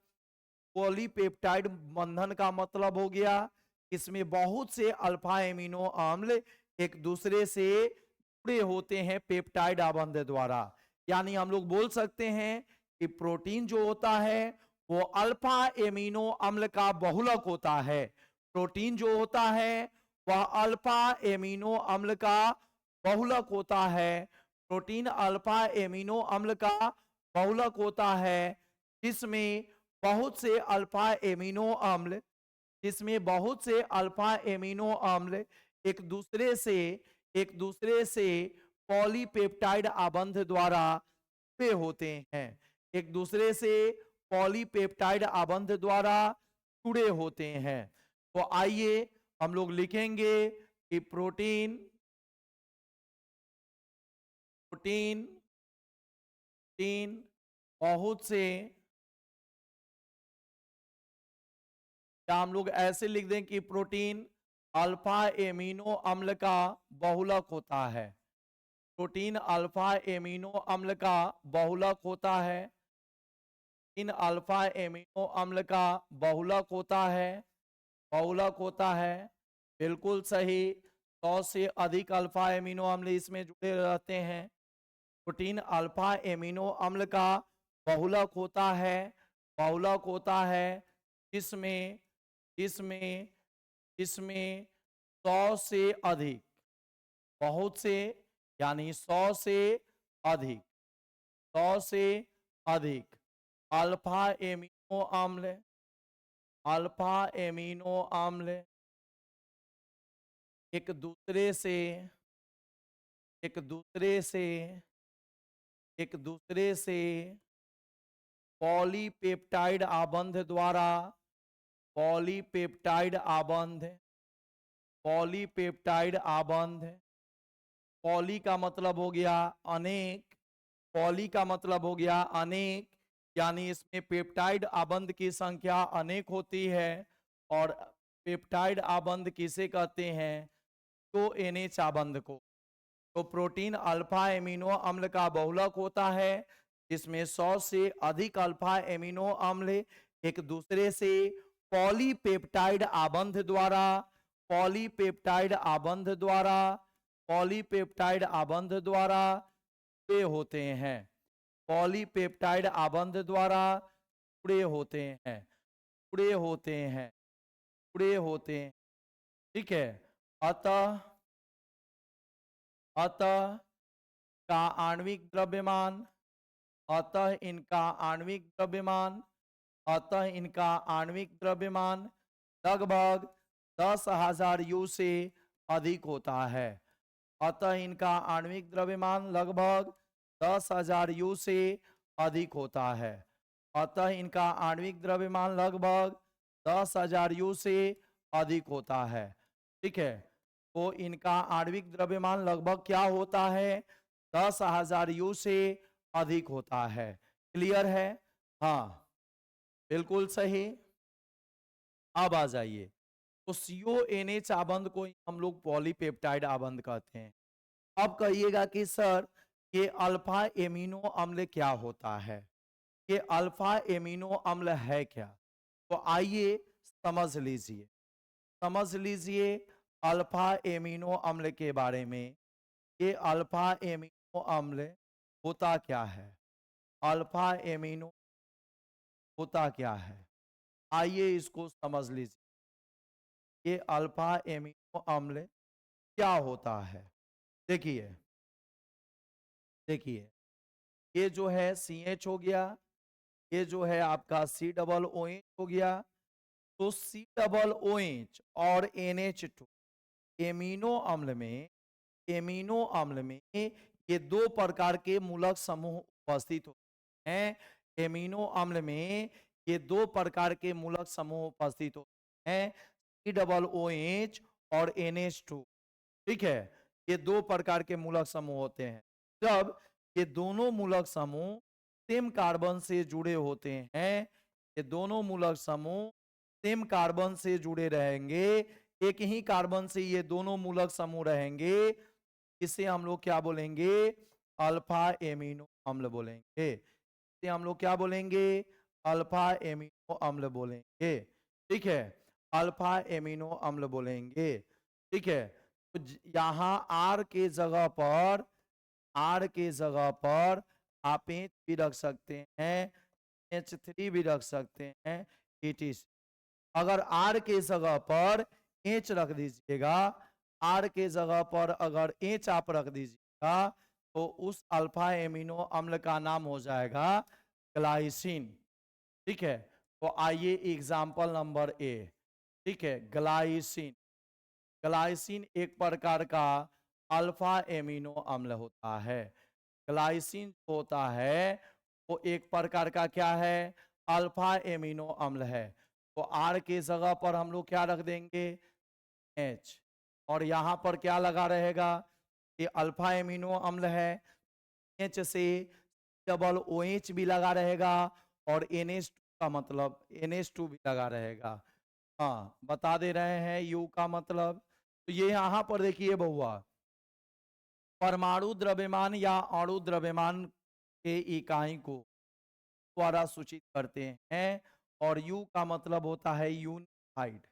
पॉलीपेप्टाइड बंधन का मतलब हो गया इसमें बहुत से अल्फा एमिनो अम्ल एक दूसरे से जुड़े होते हैं पेप्टाइड आबंध द्वारा। यानी हम लोग बोल सकते हैं कि प्रोटीन जो होता है वो अल्फा एमिनो अम्ल का बहुलक होता है। प्रोटीन जो होता है वह अल्फा एमिनो अम्ल का बहुलक होता है। प्रोटीन अल्फा एमिनो अम्ल का बहुलक होता है, जिसमें बहुत से अल्फा एमिनो अम्ल जिसमें बहुत से अल्फा एमिनो अम्ल एक दूसरे से एक दूसरे से पॉलीपेप्टाइड आबंध द्वारा जुड़े होते हैं, एक दूसरे से पॉलीपेप्टाइड आबंध द्वारा जुड़े होते हैं। तो आइए हम लोग लिखेंगे कि प्रोटीन प्रोटीन प्रोटीन बहुत से, या हम लोग ऐसे लिख दें कि प्रोटीन अल्फा एमिनो अम्ल का बहुलक होता है। प्रोटीन अल्फा एमिनो अम्ल का बहुलक होता है। इन अल्फा एमिनो अम्ल का बहुलक होता है, बहुलक होता है, बिल्कुल सही। 100 से अधिक अल्फा एमिनो अम्ल इसमें जुड़े रहते हैं। प्रोटीन अल्फा एमिनो अम्ल का बहुलक होता है, बहुलक होता है, जिसमें इसमें इसमें 100 से अधिक, बहुत से यानी 100 से अधिक, 100 से अधिक अल्फा एमिनो अम्ल, अल्फा एमिनो अम्ल एक दूसरे से एक दूसरे से एक दूसरे से पॉलीपेप्टाइड आबंध द्वारा, पॉलीपेप्टाइड आबंध, पॉलीपेप्टाइड आबंध, पॉली का मतलब हो गया अनेक, पॉली का मतलब हो गया अनेक, यानी इसमें पेप्टाइड आबंध की संख्या अनेक होती है। और पेप्टाइड आबंध किसे कहते हैं? तो एनएच आबंध को। तो प्रोटीन अल्फा एमिनो अम्ल का बहुलक होता है, जिसमें 100 से अधिक अल्फा एमिनो अम्ल एक दूसरे से पॉलीपेप्टाइड आबंध द्वारा, पॉलीपेप्टाइड आबंध द्वारा, पॉलीपेप्टाइड आबंध द्वारा जुड़े होते हैं, पॉलीपेप्टाइड आबंध द्वारा जुड़े होते हैं, जुड़े होते हैं, जुड़े होते हैं। ठीक है। अतः अतः का आणविक द्रव्यमान, अतः इनका आणविक द्रव्यमान, अतः इनका आणविक द्रव्यमान लगभग 10,000 यू से अधिक होता है। अतः इनका आणविक द्रव्यमान लगभग 10,000 यू से अधिक होता है। अतः इनका आणविक द्रव्यमान लगभग 10,000 यू से अधिक होता है। ठीक है। तो इनका आणविक द्रव्यमान लगभग क्या होता है? 10,000 यू से अधिक होता है। क्लियर है? हाँ, बिल्कुल सही। अब आ जाइए, तो CONH आबंध को हम लोग पॉलीपेप्टाइड आबंध कहते हैं। अब कहिएगा कि सर ये अल्फा एमिनो अम्ल क्या होता है? ये अल्फा एमिनो अम्ल है क्या? तो आइए समझ लीजिए, समझ लीजिए अल्फा एमिनो अम्ल के बारे में। ये अल्फा एमिनो अम्ल होता क्या है? अल्फा एमिनो होता क्या है? आइए इसको समझ लीजिए। ये अल्फा एमिनो अम्ल क्या होता है? देखिए, देखिए, ये जो है CH हो गया, ये जो है आपका COOH हो गया। तो COOH और NH2 एमिनो अम्ल में, एमिनो अम्ल में ये दो प्रकार के मूलक समूह उपस्थित होते हैं। एमिनो अम्ल में ये दो प्रकार के मूलक समूह उपस्थित होते हैं, COOH और NH2। ठीक है। ये दो प्रकार के मूलक समूह होते हैं। जब ये दोनों मूलक समूह सेम कार्बन से जुड़े होते हैं, ये दोनों मूलक समूह सेम कार्बन से जुड़े रहेंगे, एक ही कार्बन से ये दोनों मूलक समूह रहेंगे, इसे हम लोग क्या बोलेंगे? अल्फा एमिनो अम्ल बोलेंगे। इसे हम लोग क्या बोलेंगे? अल्फा एमिनो अम्ल बोलेंगे। ठीक है, अल्फा एमिनो अम्ल बोलेंगे। ठीक है। तो यहाँ आर के जगह पर, आर के जगह पर आप एच भी रख सकते हैं, H3 भी रख सकते हैं, ETC। अगर आर के जगह पर एच रख दीजिएगा, आर के जगह पर अगर एच आप रख दीजिएगा, तो उस अल्फा एमिनो अम्ल का नाम हो जाएगा ग्लाइसिन। ठीक है, तो आइए एग्जाम्पल नंबर ए। ठीक है, ग्लाइसिन। ग्लाइसिन एक प्रकार का अल्फा एमिनो अम्ल होता है। ग्लाइसिन होता है वो एक प्रकार का क्या है, अल्फा एमिनो अम्ल है। तो आर के जगह पर हम लोग क्या रख देंगे, एच। और यहां पर क्या लगा रहेगा, ये अल्फा एमिनो अम्ल है, एच से डबल ओ एच भी लगा रहेगा और NH2 का मतलब NH2 भी लगा रहेगा। हाँ, बता दे रहे हैं यू का मतलब। तो ये यहां पर देखिए बहुआ, परमाणु द्रव्यमान या अणु द्रव्यमान के इकाई को द्वारा सूचित करते हैं और यू का मतलब होता है यूनिफाइड,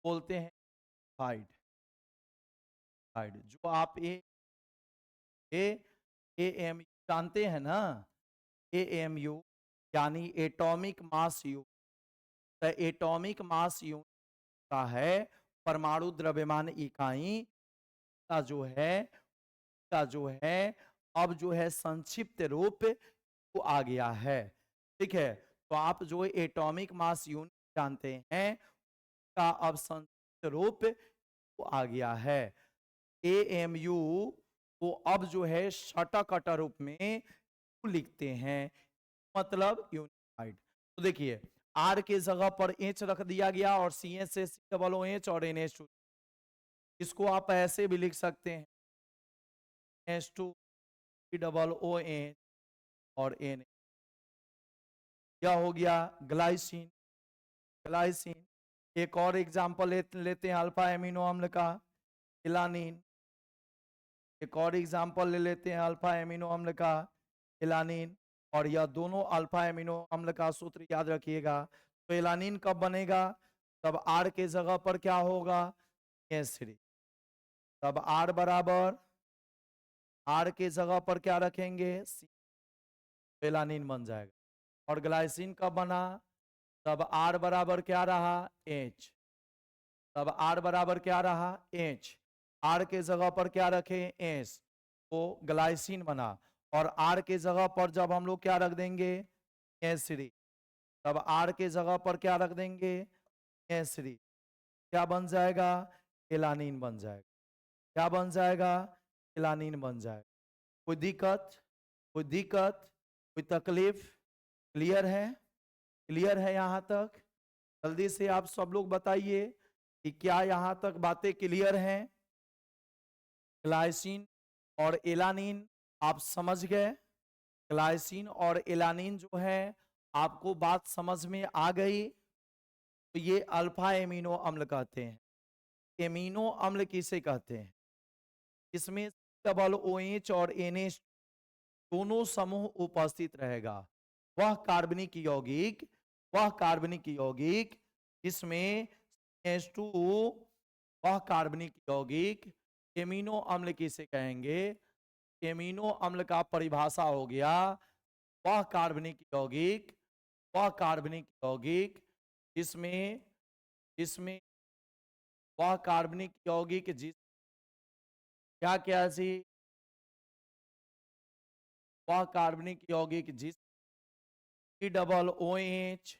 बोलते हैं फाइड। फाइड जो आप ए एम जानते हैं ना, AMU यानी एटॉमिक मास यूनिट। तो एटॉमिक मास यूनिट का है परमाणु द्रव्यमान इकाई का जो है अब जो है संक्षिप्त रूप वो आ गया है। ठीक है, तो आप जो एटॉमिक मास यूनिट जानते हैं का अब संक्षिप्त रूप वो आ गया है। AMU को अब जो है शटकट रूप में लिखते हैं, मतलब यूनिफाइड। तो देखिए आर के जगह पर एच रख दिया गया और सी एच से डबल ओ एच और NH2। इसको आप ऐसे भी लिख सकते हैं, NH2 डबल ओ एच और N। क्या हो गया, ग्लाइसिन। ग्लाइसिन। एक और एग्जांपल लेते हैं अल्फा एमिनो अम्ल का, इलानीन। एक और एग्जांपल ले लेते हैं अल्फा एमिनो अम्ल का, इलानीन। और यह दोनों अल्फा एमिनो अम्ल का सूत्र याद रखिएगा। तो इलानीन कब बनेगा, तब आर के जगह पर क्या होगा, एसिड। तब आर बराबर, आर के जगह पर क्या रखेंगे, सी, इलानीन बन जाएगा। और ग्लाइसिन कब बना, तब आर बराबर क्या रहा, एच। तब आर बराबर क्या रहा, एच। आर के जगह पर क्या रखे, एस, तो ग्लाइसिन बना। और आर के जगह पर जब हम लोग क्या रख देंगे, एसिड, तब आर के जगह पर क्या रख देंगे, एसिड, क्या बन जाएगा, एलानीन बन जाएगा। क्या बन जाएगा, एलानीन बन जाएगा। कोई दिक्कत, कोई दिक्कत, कोई तकलीफ, क्लियर है, क्लियर है यहाँ तक? जल्दी से आप सब लोग बताइए कि क्या यहाँ तक बातें क्लियर हैं। ग्लाइसिन और एलानीन आप समझ गए। ग्लाइसिन और एलानीन जो है आपको बात समझ में आ गई। तो ये अल्फा एमिनो अम्ल कहते हैं। एमिनो अम्ल किसे कहते हैं, इसमें डबल OH और NH दोनों समूह उपस्थित रहेगा। वह कार्बनिक यौगिक, वह कार्बनिक यौगिक इसमें H2, वह कार्बनिक यौगिक एमिनो अम्ल किसे कहेंगे, एमिनो अम्ल का परिभाषा हो गया वह कार्बनिक यौगिक, वह कार्बनिक यौगिक इसमें इसमें वह कार्बनिक यौगिक जिस क्या क्या सी, वह कार्बनिक यौगिक जिस double O H,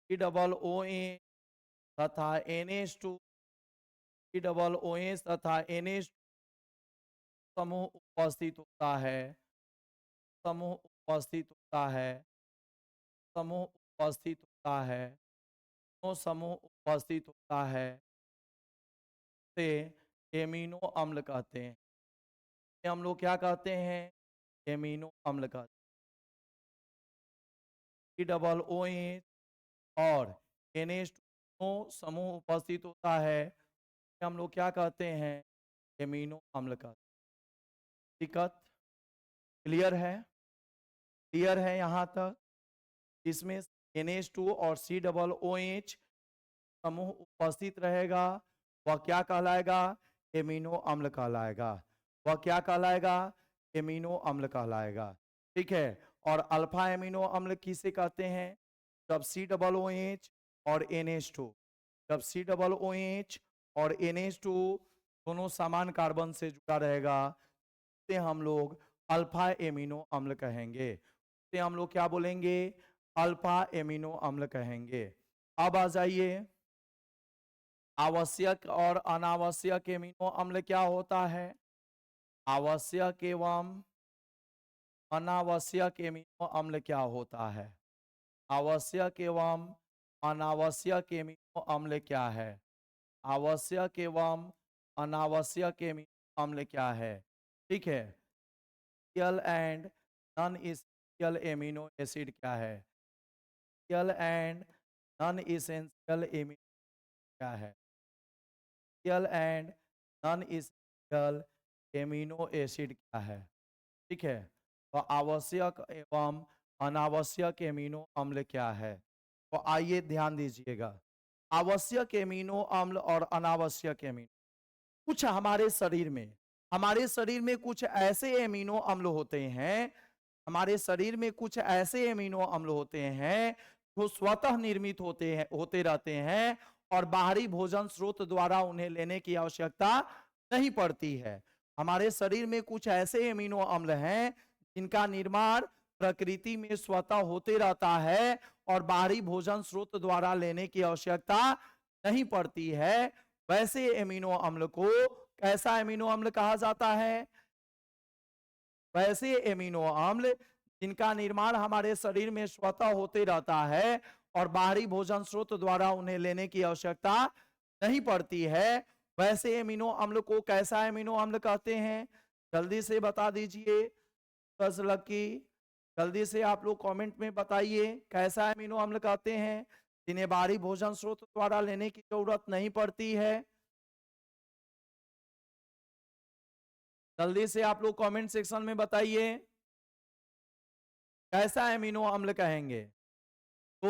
double O H तथा NH2, डबल ओ एच तथा NH समूह उपस्थित होता है, समूह उपस्थित होता है, समूह उपस्थित होता है, तो समूह उपस्थित होता है से एमिनो अम्ल कहते हैं। ये हम लोग क्या कहते हैं, एमिनो अम्ल कहते हैं। डबल ओ एच और NH2 समूह उपस्थित होता है, हम लोग क्या कहते हैं, एमिनो अम्ल कहते हैं। दिक्कत क्लियर है, क्लियर है यहाँ तक? इसमें NH2 और COOH समूह उपस्थित रहेगा, वह क्या कहलाएगा, एमिनो अम्ल कहलाएगा। वह क्या कहलाएगा, एमिनो अम्ल कहलाएगा। ठीक है, और अल्फा एमिनो अम्ल किसे कहते हैं, जब COOH और NH2, जब COOH और NH2 दोनों समान कार्बन से जुड़ा रहेगा उसे हम लोग अल्फा एमिनो अम्ल कहेंगे। उसे हम लोग क्या बोलेंगे? अल्फा एमिनो अम्ल कहेंगे। अब आ जाइए, आवश्यक और अनावश्यक एमिनो अम्ल क्या होता है? आवश्यक एवं अनावश्यक एमिनो अम्ल क्या होता है? आवश्यक एवं अनावश्यक एमिनो अम्ल क्या है? आवश्यक एवं अनावश्यक एमिनो अम्ल क्या है? ठीक है, essential and non essential amino acid क्या है? Essential and non essential amino क्या है? Essential and non essential amino acid क्या है? ठीक है, तो आवश्यक एवं अनावश्यक एमिनो अम्ल क्या है? तो आइए ध्यान दीजिएगा, आवश्यक एमिनो अम्ल और अनावश्यक एमिनो, कुछ हमारे शरीर में कुछ ऐसे एमिनो अम्ल होते हैं, हमारे शरीर में कुछ ऐसे एमिनो अम्ल होते हैं जो स्वतः निर्मित होते रहते हैं और बाहरी भोजन स्रोत द्वारा उन्हें लेने की आवश्यकता नहीं पड़ती है। हमारे शरीर में कुछ ऐसे एमिनो अम्ल हैं जिनका निर्माण प्रकृति में स्वतः होते रहता है और बाहरी भोजन स्रोत द्वारा लेने की आवश्यकता नहीं पड़ती है। वैसे एमिनो अम्ल को कैसा एमिनो अम्ल कहा जाता है? वैसे एमिनो अम्ल जिनका निर्माण हमारे शरीर में स्वतः होते रहता है और बाहरी भोजन स्रोत द्वारा उन्हें लेने की आवश्यकता नहीं पड़ती है, वैसे एमिनो अम्ल को कैसा एमिनो अम्ल कहते हैं? जल्दी से बता दीजिए, बस लकी, जल्दी से आप लोग कमेंट में बताइए, कैसा एमिनो अम्ल कहते हैं जिन्हें बाहरी भोजन स्रोत द्वारा लेने की जरूरत नहीं पड़ती है? जल्दी से आप लोग कमेंट सेक्शन में बताइए, कैसा एमिनो अम्ल कहेंगे? तो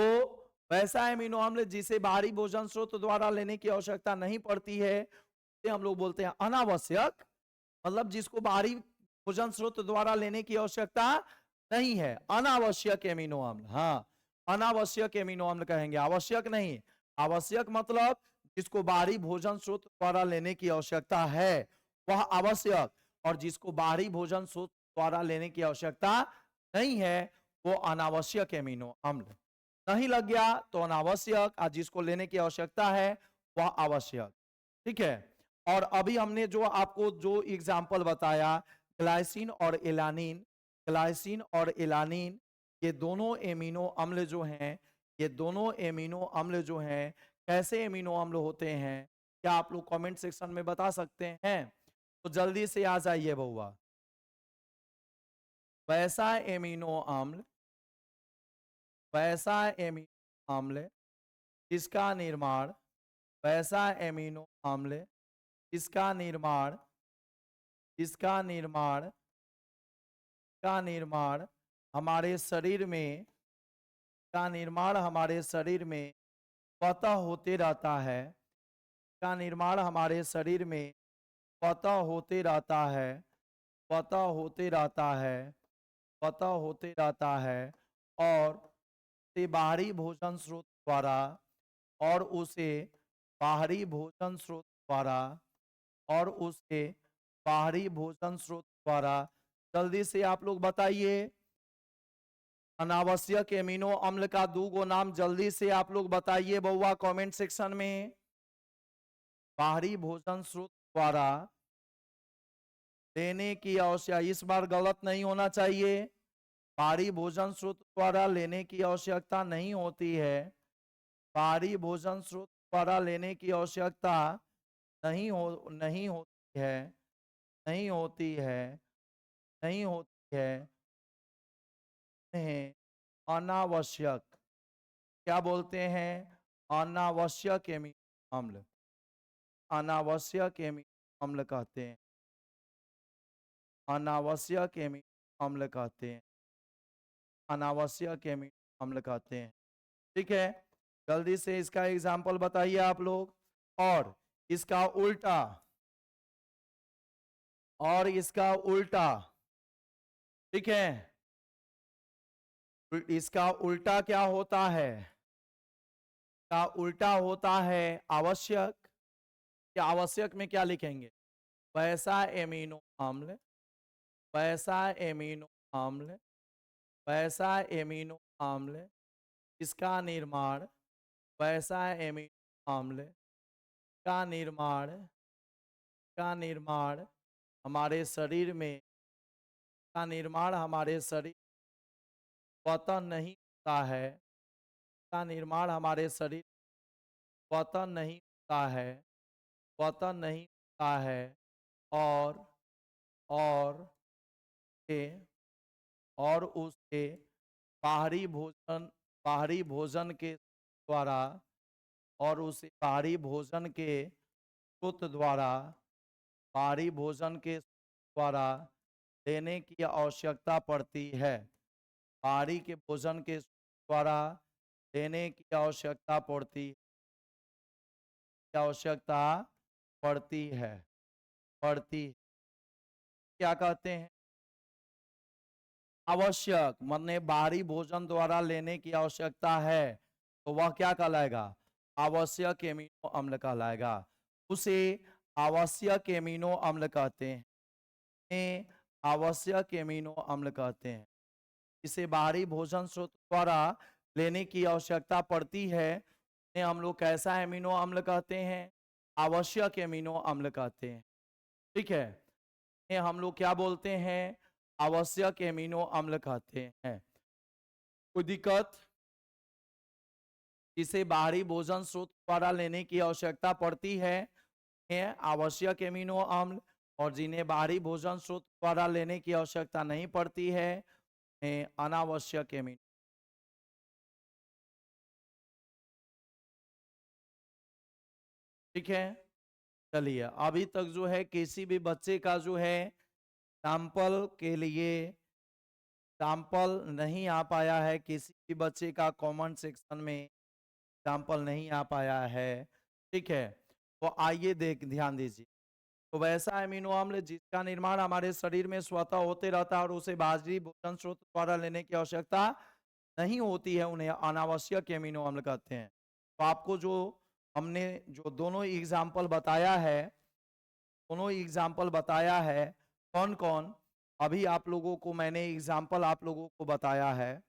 वैसा एमिनो अम्ल जिसे बाहरी भोजन स्रोत द्वारा लेने की आवश्यकता नहीं पड़ती है उसे हम लोग बोलते हैं अनावश्यक, मतलब जिसको बाहरी भोजन स्रोत द्वारा लेने की आवश्यकता नहीं है, अनावश्यक एमिनो अम्ल। हाँ, अनावश्यक एमिनो अम्ल कहेंगे, आवश्यक नहीं। आवश्यक मतलब जिसको बाहरी भोजन स्रोत द्वारा लेने की आवश्यकता है वह आवश्यक, और जिसको बाहरी भोजन स्रोत द्वारा लेने की आवश्यकता नहीं है वो अनावश्यक एमिनो अम्ल। नहीं लग गया तो अनावश्यक, और जिसको लेने की आवश्यकता है वह आवश्यक। ठीक है, और अभी हमने जो आपको जो एग्जाम्पल बताया, ग्लाइसिन और एलानिन, ग्लाइसिन और एलानिन, ये दोनों एमिनो अम्ल जो हैं, ये दोनों एमिनो अम्ल जो हैं कैसे एमिनो अम्ल होते हैं, क्या आप लोग कमेंट सेक्शन में बता सकते हैं? तो जल्दी से आ जाइए बउआ। वैसा एमिनो अम्ल, वैसा एमिनो अम्ल जिसका निर्माण, वैसा एमिनो अम्ल इसका निर्माण, इसका निर्माण, का निर्माण हमारे शरीर में, का निर्माण हमारे शरीर में स्वतः होते रहता है, का निर्माण हमारे शरीर में स्वतः होते रहता है, स्वतः होते रहता है, स्वतः होते रहता है, और से बाहरी भोजन स्रोत द्वारा, और उसे बाहरी भोजन स्रोत द्वारा, और उसे बाहरी भोजन स्रोत द्वारा, जल्दी से आप लोग बताइए अनावश्यक एमिनो अम्ल का दो गो नाम, जल्दी से आप लोग बताइए बउआ कमेंट सेक्शन में। बाहरी भोजन स्रोत द्वारा लेने की आवश्यकता, इस बार गलत नहीं होना चाहिए, बाहरी भोजन स्रोत द्वारा लेने की आवश्यकता नहीं होती है, बाहरी भोजन स्रोत द्वारा लेने की आवश्यकता नहीं होती है, नहीं होती है, नहीं होती है, अनावश्यक, क्या बोलते हैं? अनावश्यक एमिनो अम्ल, अनावश्यक एमिनो अम्ल कहते हैं, अनावश्यक एमिनो अम्ल कहते हैं, अनावश्यक एमिनो अम्ल कहते हैं। ठीक है, जल्दी से इसका एग्जाम्पल बताइए आप लोग। और इसका उल्टा, और इसका उल्टा, ठीक है, इसका उल्टा क्या होता है? का उल्टा होता है आवश्यक। क्या आवश्यक में क्या लिखेंगे? वैसा एमिनो अम्ल, वैसा एमिनो अम्ल, वैसा एमिनो अम्ल इसका निर्माण, वैसा एमिनो अम्ल का निर्माण हमारे शरीर में, का निर्माण हमारे शरीर स्वतः नहीं होता है, का निर्माण हमारे शरीर स्वतः नहीं होता है, स्वतः नहीं होता है। और और के और उसके बाहरी भोजन के द्वारा, और उसे बाहरी भोजन के स्रोत द्वारा, बाहरी भोजन के द्वारा लेने की आवश्यकता पड़ती है। बाहरी के भोजन के द्वारा लेने की आवश्यकता पड़ती है। क्या कहते हैं? आवश्यक मतलब बाहरी भोजन द्वारा लेने की आवश्यकता है, तो वह क्या कहलाएगा? आवश्यक एमिनो अम्ल कहलाएगा। उसे आवश्यक एमिनो अम्ल कहते हैं, आवश्यक एमिनो अम्ल कहते हैं। इसे बाहरी भोजन स्रोत द्वारा लेने की आवश्यकता पड़ती है, हम लोग कैसा एमिनो अम्ल कहते हैं? आवश्यक एमिनो अम्ल कहते हैं। ठीक है, हम लोग क्या बोलते हैं? आवश्यक एमिनो अम्ल कहते हैं। कोई दिक्कत? इसे बाहरी भोजन स्रोत द्वारा लेने की आवश्यकता पड़ती है, आवश्यक एमिनो अम्ल, और जिन्हें बाहरी भोजन स्रोत द्वारा लेने की आवश्यकता नहीं पड़ती है, अनावश्यक एमिनो। ठीक है, चलिए अभी तक जो है किसी भी बच्चे का जो है सैंपल के लिए सैंपल नहीं आ पाया है, किसी भी बच्चे का कमेंट सेक्शन में सैंपल नहीं आ पाया है। ठीक है, तो आइए ध्यान दीजिए। तो वैसा एमिनो अम्ल जिसका निर्माण हमारे शरीर में स्वतः होते रहता है और उसे बाहरी भोजन स्रोत द्वारा लेने की आवश्यकता नहीं होती है, उन्हें अनावश्यक एमिनो अम्ल कहते हैं। तो आपको जो हमने जो दोनों एग्जाम्पल बताया है, कौन कौन, अभी आप लोगों को मैंने एग्जाम्पल आप लोगों को बताया है,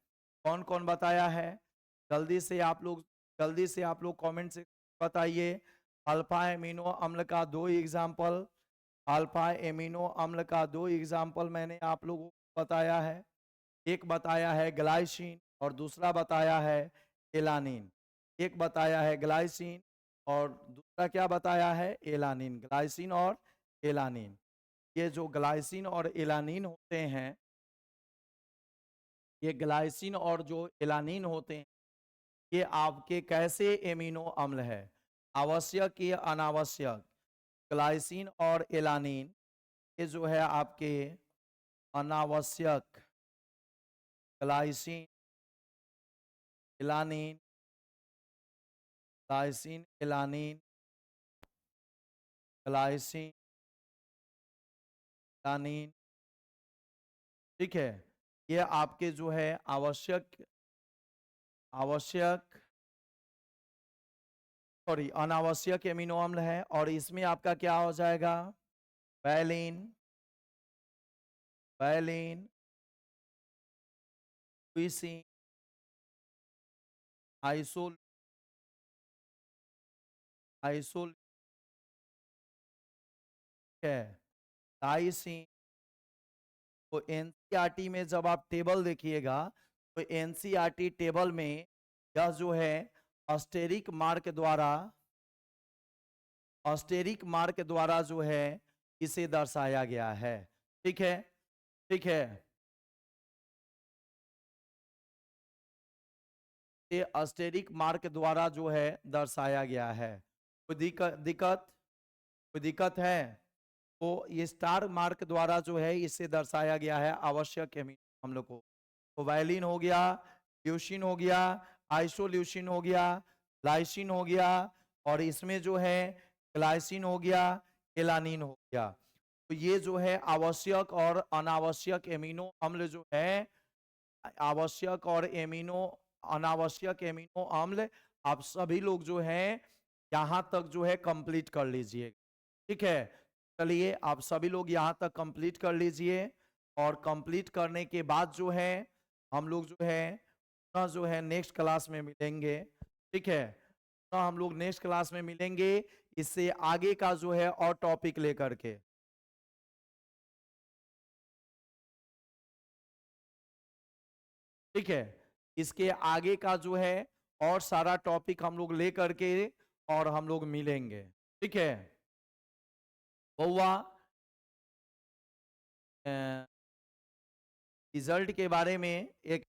कौन कौन बताया है? जल्दी से आप लोग कमेंट से बताइए। अल्फा एमिनो अम्ल का 2 एग्जाम्पल, अल्फा एमिनो अम्ल का 2 एग्जाम्पल मैंने आप लोगों को बताया है। एक बताया है ग्लाइसिन और दूसरा बताया है एलानिन। एक बताया है ग्लाइसिन और दूसरा क्या बताया है? एलानिन। ग्लाइसिन और एलानिन, ये जो ग्लाइसिन और एलानिन होते हैं, ये ग्लाइसिन और जो एलानिन होते हैं, ये आपके कैसे एमिनो अम्ल है? आवश्यक या अनावश्यक? ग्लाइसिन और एलानिन ये जो है आपके अनावश्यक, glycine alanine, glycine alanine, glycine alanine. ठीक है, ये आपके जो है आवश्यक सॉरी अनावश्यक एमिनो अम्ल है, और इसमें आपका क्या हो जाएगा? वैलिन, लुइसिन, आइसोल है, लाइसिन। तो एनसीईआरटी में जब आप टेबल देखिएगा, तो एनसीईआरटी टेबल में यह जो है अस्टेरिक मार्क द्वारा जो है इसे दर्शाया गया है। ठीक है, ये अस्टेरिक मार्क द्वारा जो है दर्शाया गया है। कोई दिक्कत है? तो ये स्टार मार्क द्वारा जो है इसे दर्शाया गया है आवश्यक एमिनो अम्ल को। तो वैलिन हो गया, ल्यूसिन हो गया, आइसोल्यूसिन हो गया, लाइसिन हो गया, और इसमें जो है ग्लाइसिन हो गया, एलानिन हो गया। तो ये जो है आवश्यक और अनावश्यक एमिनो अम्ल जो है, आवश्यक और अनावश्यक एमिनो अम्ल आप सभी लोग जो है यहाँ तक जो है कंप्लीट कर लीजिए। ठीक है, चलिए आप सभी लोग यहाँ तक कंप्लीट कर लीजिए। और कंप्लीट करने के बाद जो है हम लोग जो है जो है नेक्स्ट क्लास में मिलेंगे। ठीक है, तो हम लोग नेक्स्ट क्लास में मिलेंगे इससे आगे का जो है और टॉपिक लेकर के। ठीक है, इसके आगे का जो है और सारा टॉपिक हम लोग ले करके और हम लोग मिलेंगे। ठीक है बउआ, रिजल्ट के बारे में एक